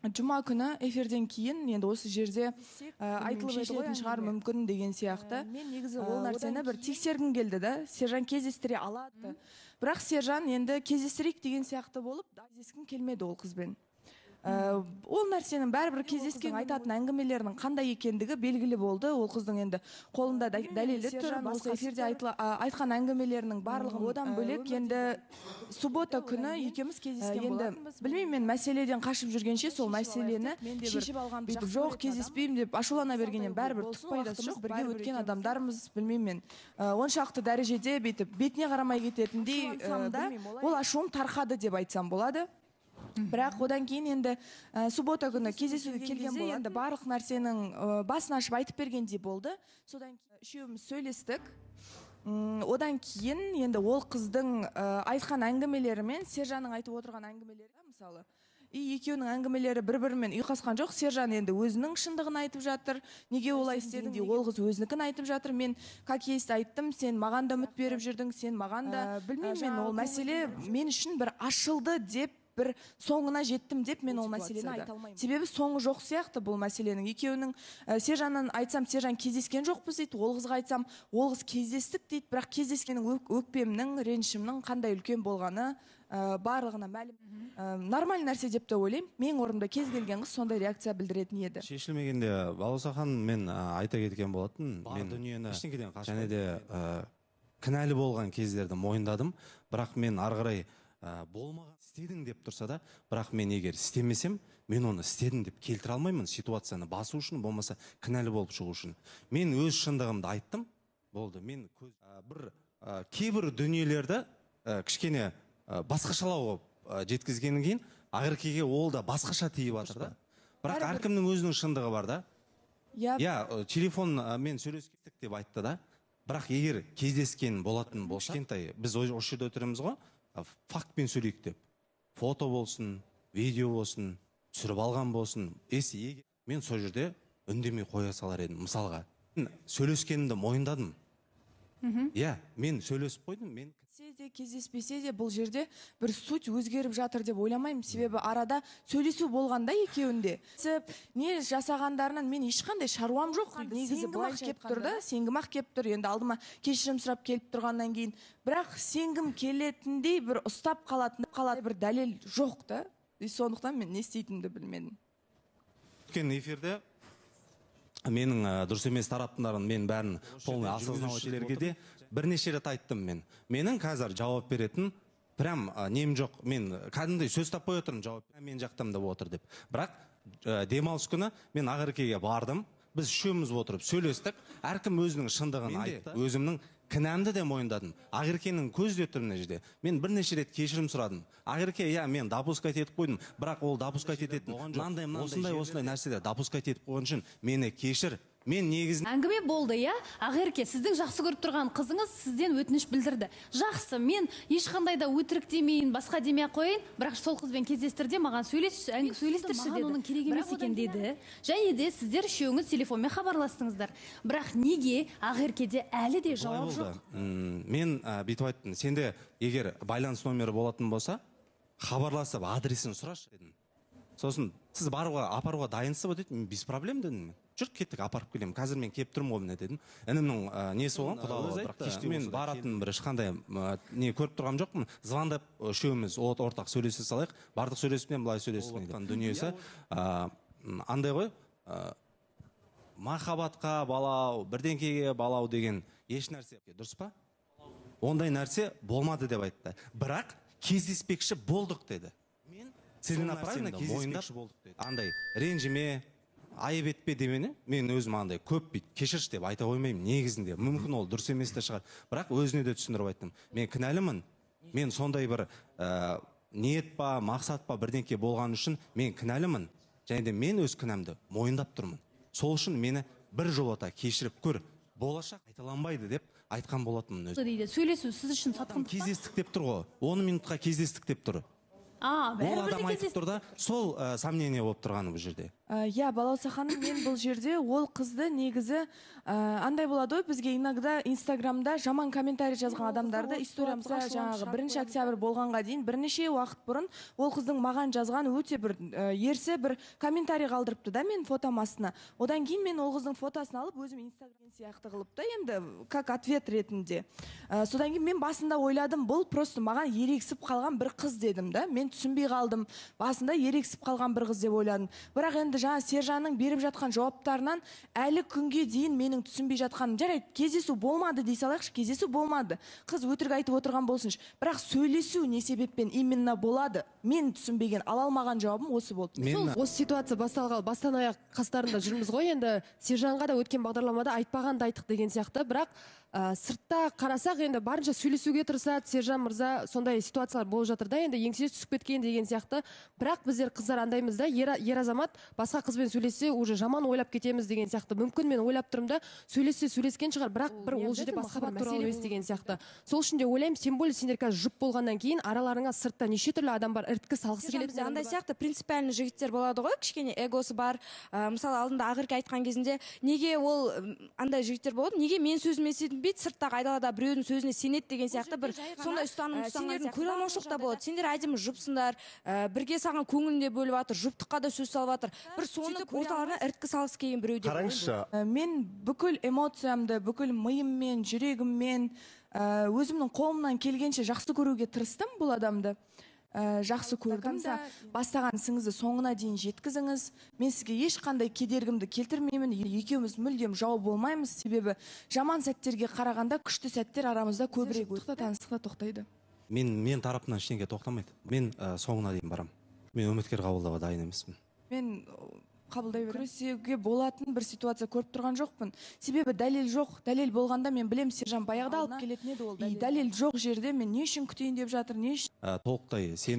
Жұма күні эфирден кейін енді осы жерде айтылып шешілетін шығар мүмкін деген сияқты. Мен негізі ол нәрсені бір тексергім келді да, Сержан кездестіре алады. Бірақ Сержан енді кездестірейік деген сияқты болып, кездескім келмеді ол қызбен. Ол нәрсенің бәрібір кездескен айтатын әңгімелерінің қандай екендігі белгілі болды. Ол қыздың енді қолында дәлелі тұр. Басқа эфирде айтқан әңгімелерінің барлығын одан бөлек енді суббота күні екеуміз кездескен болатынбыз. Білмеймін, мен мәселеден қашып жүргенше сол мәселені шешіп алған жоқ, кездеспеймін деп ашулана бергеннен бәрібір түк пайдасы жоқ. Бірге өткен адамдармыз, білмеймін мен. Оншақты дәрежеде бетіне қарамай кететіндей ол ашуым тарқады деп айтсам болады. Бірақ одан кейін енді суббота күні кездесуге келген болады. Енді барлық нәрсенің басын ашып айтып бергендей болды. Содан кейін үшеуміз сөйлестік. Одан кейін енді ол қыздың айтқан әңгімелері мен Сержанның айтып отырған әңгімелері, мысалы, екеуінің әңгімелері бір-бірімен ұйқасқан жоқ. Сержан енді өзінің шындығын айтып жатыр. Неге олай істедің деп, ол қыз өзінікін айтып жатыр. Мен как есть айттым, сен маған да үміт беріп жүрдің, сен маған да. Білмеймін, мен ол мәселе мен үшін бір ашылды деп, бір соңына жеттім деп мен ол мәселені айта алмаймын. Себебі соңы жоқ сияқты бұл мәселенің. Екеуінің Сержаннан айтсам, Сержан кездескен жоқпыз дейді, ол қызға айтсам, ол қыз кездестік дейді. Бірақ кездескеннің өкпемнің, ренішімнің қандай үлкен болғаны барлығына мәлім. Нормаль нәрсе деп те ойлаймын. Мен орнымда кез келген қыз сондай реакция білдіретін еді. Шешілмегенде Балауса ханым, мен айта кеткен болатын. Мен дүниені және де кінәлі болған кездерді мойындадым. Бірақ мен ары қарай болмаған істедің деп тұрса да, бірақ мен егер істемесем, мен оны істедім деп келтіре алмаймын, ситуацияны басу үшін, болмаса кінәлі болып шығу үшін. Мен өз шындығымды айттым, болды. Мен кейбір дүниелерді кішкене басқашалау жеткізгеннен кейін Ақеркеге ол да басқаша тиіп жатыр да. Бірақ әркімнің өзінің шындығы бар да. Телефон мен сөйлескендік деп айтты да. Бірақ егер кездескен болатын болса, біз осы жерде отырмыз ғой, фактпен сөйлейік деп. Фото болсын, видео болсын, түсіріп алған болсын, мен сол жерде үндемей қоя салар едім. Мысалға, сөйлескенімді мойындадым. Мен сөйлесіп қойдым. Кездеспесе де бұл жерде бір суть өзгеріп жатыр деп ойламаймын. Себебі арада сөйлесу болғанда екеуінде. Не жасағандарынан мен ешқандай шаруам жоқ. Негізі былай кеп тұрды, сенгім ақ кеп тұр. Енді алдыма кешірім сұрап келіп тұрғаннан кейін. Бірақ сенгім келетіндей бір ұстап қалатын бір дәлел жоқ та. Сондықтан мен не істейтінімді білмедім. Өткен эфирде менің дұрыс емес тараптарын мен бәрін полный осознавательдерге де бірнеше рет айттым мен. Менің қазір жауап беретін прям нем жоқ. Мен кәдімгідей сөз таппай отырмын, жауап мен жақтамда отыр деп. Бірақ демалыс күні мен Ақеркеге бардым. Біз үшеуміз отырып сөйлестік. Әркім өзінің шындығын айтты. Өзімнің кінәмді де мойындадым. Ақеркенің көзде тұр мына жерде. Мен бірнеше рет кешірім сұрадым. Ақерке, мен допускать етіп қойдым, бірақ ол допускать ететін осындай нәрседе допускать етіп қойған үшін мені кешір. Мен негізін әңгіме болды, Ақерке, сіздің жақсы көріп тұрған қызыңыз сізден өтініш білдірді. Жақсы, мен ешқандай да өтірік демейін, басқа демей қойын, бірақ сол қызбен кездестірде маған сөйлестірші деді. Оның керек емес екен деді. Және де сіздер үшеуіңіз телефонмен хабарластыңыздар. Бірақ неге Ақеркеде әлі де жауап жоқ? Мен бүйтіп айттым, сенде егер байланыс номері болатын болса, хабарласып адресін сұрашы дедім. Сосын сіз апаруға дайынсыз ба деді, без проблем дедім. Жүрт кеттік, апарып келем. Қазір мен кеп тұрмын ғой міне дедім. Інімнің несі болған, құдалығы, бірақ кеште мен баратын бір ешқандай не көріп тұрғам жоқпын. Звондап үшеуміз ортақ сөйлесе салайық. Бардық сөйлесіп, былай сөйлесіп дүниесі андай ғой, махаббатқа балау, бірдеңкеге балау деген еш нәрсе дұрыс па? Ондай нәрсе болмады деп айтты. Бірақ кездеспекші болдық деді. Мен целенаправленно кездеспекші болдық деді. Андай ренжіме, айып етпе демені, мен өзім андай көп бейт кешірші деп айта қоймаймын негізінде. Мүмкін ол дұрыс емес те шығар. Бірақ өзіне де түсіндіріп айттым. Мен кінәлімін. Мен сондай бір ниет па, мақсат па бірдеңке болған үшін мен кінәлімін. Және де мен өз кінәмді мойындап тұрмын. Сол үшін мені бір жолата кешіріп көр. Болашақ айталанбайды деп айтқан болатынмын өзі. Сөйлесу сіз үшін сатқындық па? Кездестік деп тұр ғой. 10 минутқа кездестік деп тұр. ол адам айтып тұр да, сол сомнение болып тұрғаны бұл жерде. Иә, Балауса ханым, мен бұл жерде ол қызды негізі андай болады ғой, бізге иногда Инстаграмда жаман комментарий жазған адамдарды историямызға жаңағы 1 октябрь болғанға дейін бірнеше уақыт бұрын ол қыздың маған жазған өте бір ерсі бір комментарий қалдырыпты да мен фотом астына. Одан кейін мен ол қыздың фотосын алып өзім Инстаграм сияқты қылып та енді как ответ ретінде. Содан кейін мен басында ойладым, бұл просто маған ерексіп қалған бір қыз дедім да. Мен түсінбей қалдым. Басында ерексіп қалған бір қыз деп ойладым. Бірақ енді жаңа Сержанның беріп жатқан жауаптарынан әлі күнге дейін менің түсінбей жатқаным, жарайды, кездесу болмады дей салайықшы, кездесу болмады. Қыз өтірік айтып отырған болсыншы. Бірақ сөйлесу не себеппен именно болады? Мен түсінбеген, ала алмаған жауабым осы болды. Осы ситуация басталғалы бастан аяқ қастарында жүрміз ғой. Енді Сержанға да өткен бағдарламада айтпағанды айттық деген сияқты, бірақ сыртта қарасақ енді барынша сөйлесуге тырысады. Сержан мырза сондай ситуациялар болып жатыр да, енді еңсесі түсіп кеткен деген сияқты. Бірақ біздер қыздар андаймыз да, ер азамат басқа қызбен сөйлесе уже жаман ойлап кетеміз деген сияқты. Мүмкін мен ойлап тұрмын да, сөйлессе сөйлескен шығар, бірақ бір ол жерде басқа бір мәселе емес деген сияқты. Сол үшін де ойлаймын, тем более сендер қазір жұп болғаннан кейін араларыңа сыртта неше түрлі адам бар, іріткі салғысы келеді. Андай сияқты принципиальный жігіттер болады ғой, кішкене эгосы бар. Мысалы алдында Ақерке айтқан кезінде, неге ол андай жігіттер болады, неге мен сөзіме сенбейді, сырттағы айдалада біреудің сөзіне сенеді деген сияқты бір сондай ұстаным ұстанған көре алмаушылық та болады. Сендер әдемі жұпсыңдар, бірге саған көңілінде бөліп жатыр, жұптыққа да сөз салып жатыр. Бір соны орталарына іріткі салғысы келген біреу деп. Қараңызшы. Мен бүкіл эмоциямды, бүкіл миыммен, жүрегіммен, өзімнің қолымнан келгенше жақсы көруге тырыстым бұл адамды. Жақсы көрдім да, бастаған ісіңізді соңына дейін жеткізіңіз. Мен сізге ешқандай кедергімді келтірмеймін. Екеуміз мүлдем жау болмаймыз, себебі жаман сәттерге қарағанда күшті сәттер арамызда көбірек өтті. Таныстықта тоқтайды. Мен тарапымнан ештеңе тоқтамайды. Мен соңына дейін барам. Мен үміткер қабылдауға дайын емеспін. Мен қабылдай беремін. Күресуге болатын бір ситуация көріп тұрған жоқпын. Себебі дәлел жоқ. Дәлел болғанда мен білем, Сержан баяғыда алып келетін еді ол дәлел. Дәлел жоқ жерде мен не үшін күтейін деп жатыр, не үшін? Толықтай сен